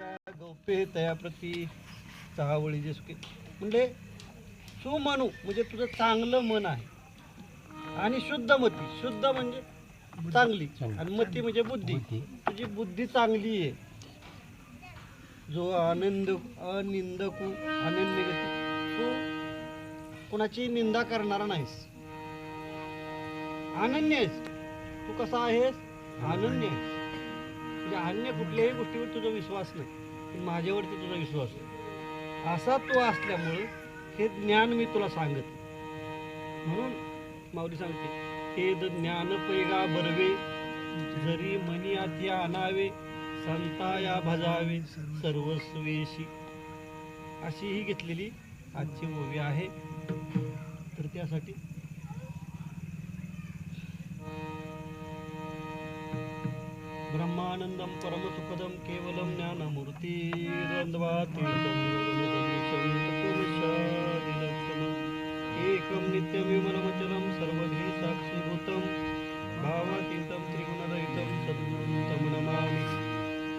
तुझ्या गौपे तयाप्रती चहावळी जे सुके म्हणजे सुमनू म्हणजे तुझं चांगलं मन आहे आणि शुद्ध मती. शुद्ध म्हणजे चांगली आणि मती म्हणजे बुद्धी. तुझी बुद्धी चांगली आहे. जो अनिंदकू अनन्यगती, तू कुणाची निंदा करणारा नाहीस, अनन्य आहेस. तू कसा आहेस? अनन्य आहेस. म्हणजे अन्य कुठल्याही गोष्टीवर तुझा विश्वास नाही, पण माझ्यावरती तुझा विश्वास आहे. असा तू असल्यामुळं हे ज्ञान मी तुला सांगत. म्हणून माऊली सांगते, हे ज्ञान पैगा बरवे, जरी मनी अति आणावे, संताया भजावे सर्वस्वेशी. अशी ही घेतलेली आजची ओवी आहे. तर त्यासाठी ब्रह्मानंदम परमसुखदम केवलम ज्ञानमूर्ती एकम नित्यम विमलमचलम सर्वधी साक्षीभूतम भावातीतम त्रिगुणरहितम सद्गुरुं तम नमामि.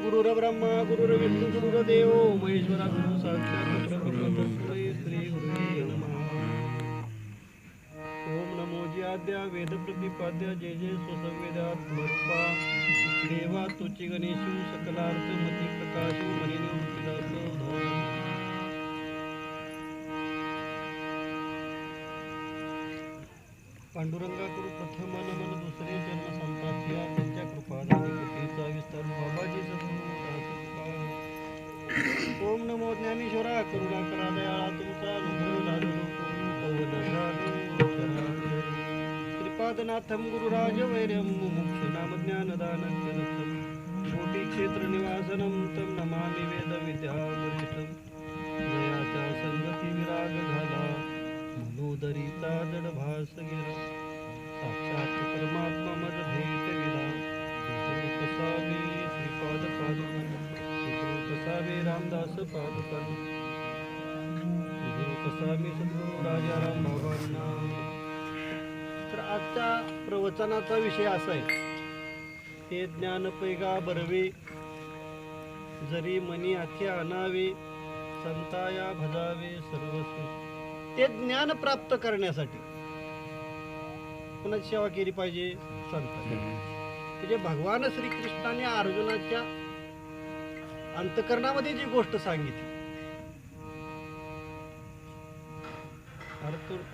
गुरुर्ब्रह्मा गुरुर्विष्णू गुरुर्देव महेश्वरा गुरु साक्षात् परब्रह्म तस्मै श्री गुरुवे नमः. ओम नमो ज्याद्या वेद प्रतिपाद्या जय जय स्वसंवेदात्मरूपा देवा तुची गणेशू सकलार्थ मती प्रकाशू मनिने उठिलास पांडुरंगा करू प्रथम नमन दुसरे जन्म संतांच्या त्यांच्या कृपादानी कृपेचा विस्तार बाबाजी सद्गुरू. ओम नमो ज्ञानेश्वरा करुणा करा दयाळा तुमचा अनुभव श्रीपादनाथम गुरुराज वैर्यम मुमुक्षुनाम ज्ञानदानम कोटी क्षेत्र निवासनम तम नमामि वेद विद्यावरिष्ठम. जयाच्या संगती विराग झाला मनोदरीचा जड भास गेला, साक्षात परमात्मा मज भेट गेला. कसावे श्रीपाद पादुका कसावे रामदास पादुका कसावे सद्गुरू राजाराम बाबांना. तर आजच्या प्रवचनाचा विषय असा आहे, ते ज्ञान पैगा बरवे, जरी मनी अति आणावे, संताया भजावे सर्वस्व. ते ज्ञान प्राप्त करण्यासाठी कोणाची सेवा केली पाहिजे? संत. म्हणजे भगवान श्रीकृष्णाने अर्जुनाच्या अंतकरणामध्ये जी गोष्ट सांगितली,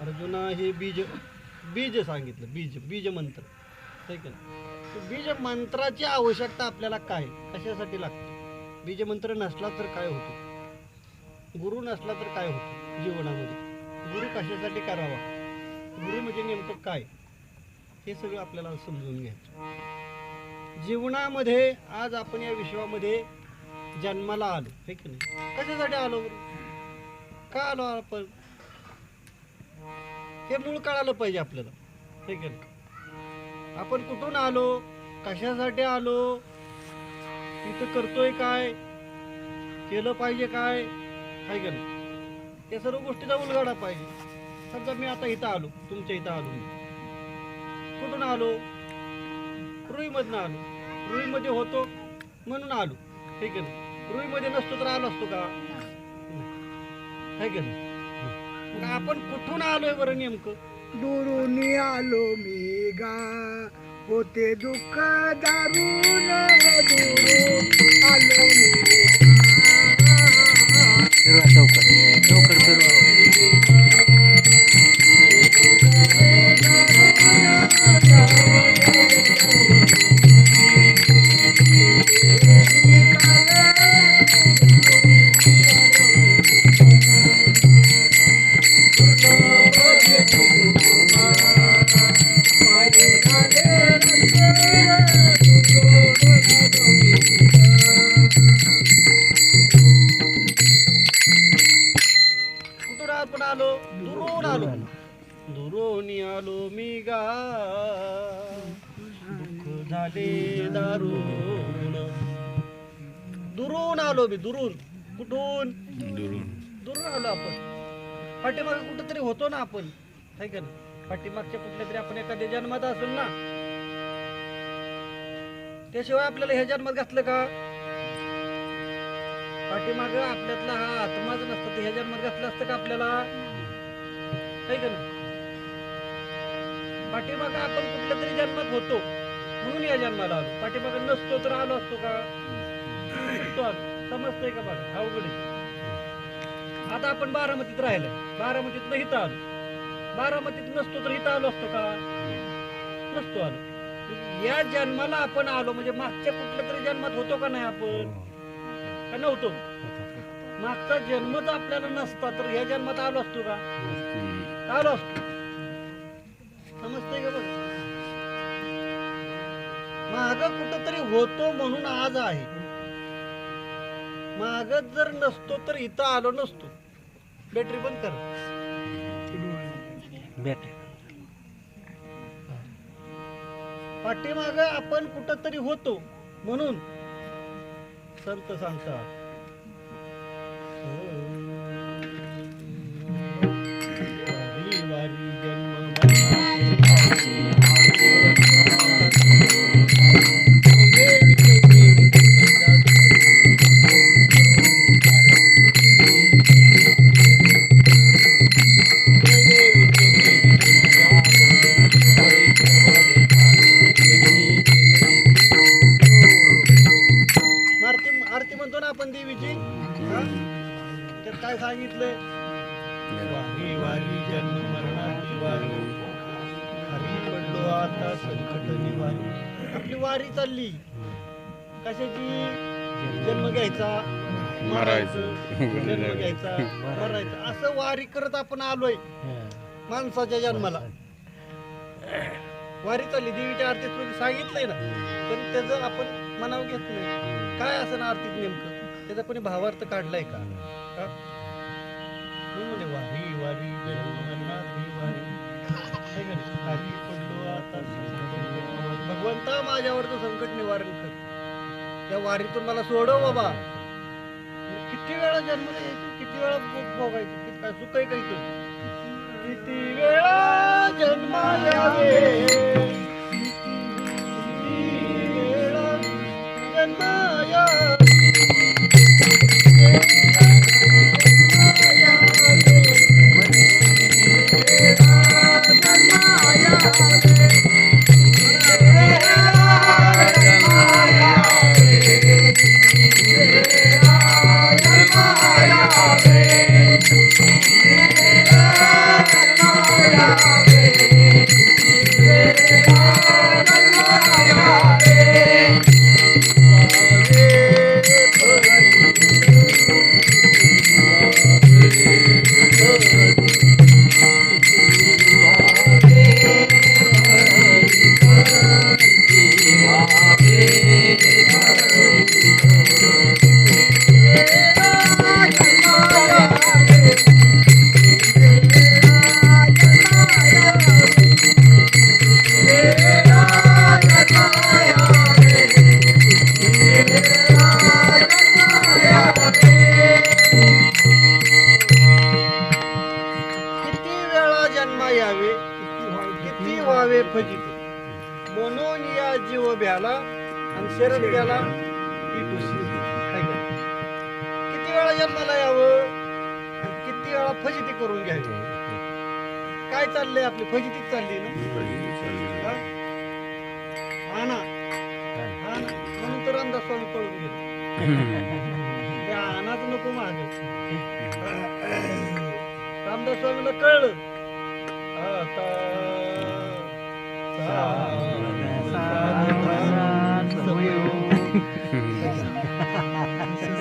अर्जुना हे बीज सांगितलं. बीज मंत्र. बीज मंत्राची आवश्यकता आपल्याला काय, कशासाठी लागते? बीज मंत्र नसला तर काय होतो? गुरु नसला तर काय होतं जीवनामध्ये? गुरु कशासाठी करावा? गुरु म्हणजे नेमकं काय, हे सगळं आपल्याला समजून घ्यायचं. जीवनामध्ये आज आपण या विश्वामध्ये जन्माला आलो, हे की नाही? कशासाठी आलो? का आलो आपण? हे मूळ कळालं पाहिजे आपल्याला, हे की नाही? आपण कुठून आलो, कशासाठी आलो, इथं करतोय काय, केलं पाहिजे काय, काय का नाही? या सर्व गोष्टीचा उलगडा पाहिजे. समजा मी आता इथं आलो, तुमच्या इथं आलो, मी कुठून आलो? रुईमधनं आलो. रुईमध्ये होतो म्हणून आलो, हे की नाही? रुईमध्ये नसतो तर आलो असतो का? हे की नाही? मग आपण कुठून आलोय बरं नेमकं? दुरून आलो मी गा, होते दुःख दारुण दुरून आलो मी आपण आलो, दुरून आलो. दुरून आलो मी गा, दुःख झाले दारुण. दुरून आलो मी. दुरून कुठून? दुरून आलो आपण. पाठीमागे कुठेतरी होतो ना आपण, है का ना? पाठीमागच्या कुठल्या तरी आपण एखाद्या जन्मात असेल ना, त्याशिवाय आपल्याला ह्या जन्मात घातलं का? पाठीमाग आपल्यातला हा आत्माच नसतं तर ह्या जन्मात घातलं असतं का आपल्याला? है का नाही? पाठीमाग आपण कुठल्या तरी जन्मात होतो म्हणून या जन्माला आलो. पाठीमाग नसतो तर आलो असतो का? नसतो आलो. समजतंय का बघा? अवघड आहे. आता आपण बारामतीत राहिलं, बारामतीत इथं आलो. बारामतीत नसतो तर इथं आलो असतो का? नसतो आलो. या जन्माला आपण आलो म्हणजे मागच्या कुठल्या तरी जन्मात होतो का नाही आपण? का नव्हतो? मागचा जन्मच आपल्याला नसता तर ह्या जन्मात आलो असतो का? आलो असतो. समजतंय का बघा? माग कुठंतरी होतो म्हणून आज आहे. माग जर नसतो तर इथं आलो नसतो. बॅटरी बंद कर. पाठीमाग आपण कुठंतरी होतो म्हणून संत सांगतात वारी वारी जन्म आरती म्हणतो ना आपण देवीची. त्यात काय सांगितलंय? वारी वारी जन्म मरणाची वारी, हरी पडलो आता संकट निवारी. आपली वारी चालली कशाची? जन्म घ्यायचा, मरायचं, जन्म घ्यायचा, मरायचं, असं वारी करत आपण आलोय माणसाच्या जन्माला. वारी चालली देवीच्या आरतीत सांगितलंय ना, पण त्याचं आपण मनाव घेत नाही. काय असं ना आरतीत नेमकं त्याचा कोणी भावार्थ काढलाय का? म्हणे वारी वारी वारी हरी पडलो आता भगवंता माझ्यावरचं संकट निवारण कर. त्या वारीतून मला सोडव बाबा. किती वेळा जन्माला यायचं, किती वेळा भोगायचं, किती काय सुख आहे काही तू. किती वेळा जन्माला यावे, फजित म्हणून या जीव भ्याला आणि शरण गेला की दुसरी. किती वेळा जन्माला यावं आणि किती वेळा फजिती करून घ्यावी. काय चाललंय आपली फजितीच चालली ना. हा ना, हा ना, म्हणून तर रामदास स्वामी पळून गेले. त्या अनाथ नको मागे. रामदास स्वामीला कळलं आता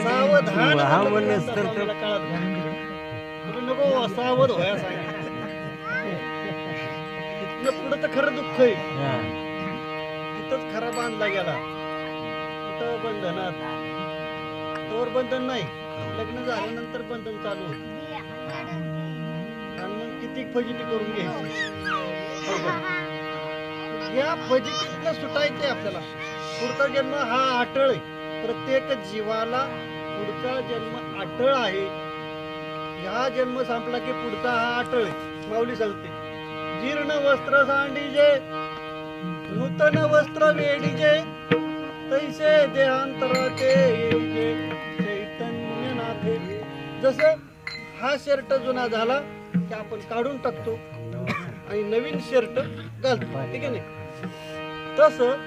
सावधान नको सावध व्हाया सांगितलं. तिथनं पुढं तर खरं दुःख आहे. तिथंच खरा बांधला गेला. कुठं बंधनात तोवर बंधन नाही. लग्न झाल्यानंतर बंधन चालू होत आणि मग किती फजिती करून घ्यायची. या फजितीतनं सुटायचंय आपल्याला. पुढचा जन्म हा अटळ आहे. प्रत्येक जीवाला पुढचा जन्म अटळ आहे. हा जन्म संपला की पुढचा हा अटळ आहे. माऊली सांगते जीर्ण वस्त्र सांडीजे नूतन वस्त्र वेडीजे तैसे देहांतराचे येऊजे चैतन्य जसं हा शर्ट जुना झाला की आपण काढून टाकतो आणि नवीन शर्ट घालतो, ठीक आहे नाही? तसं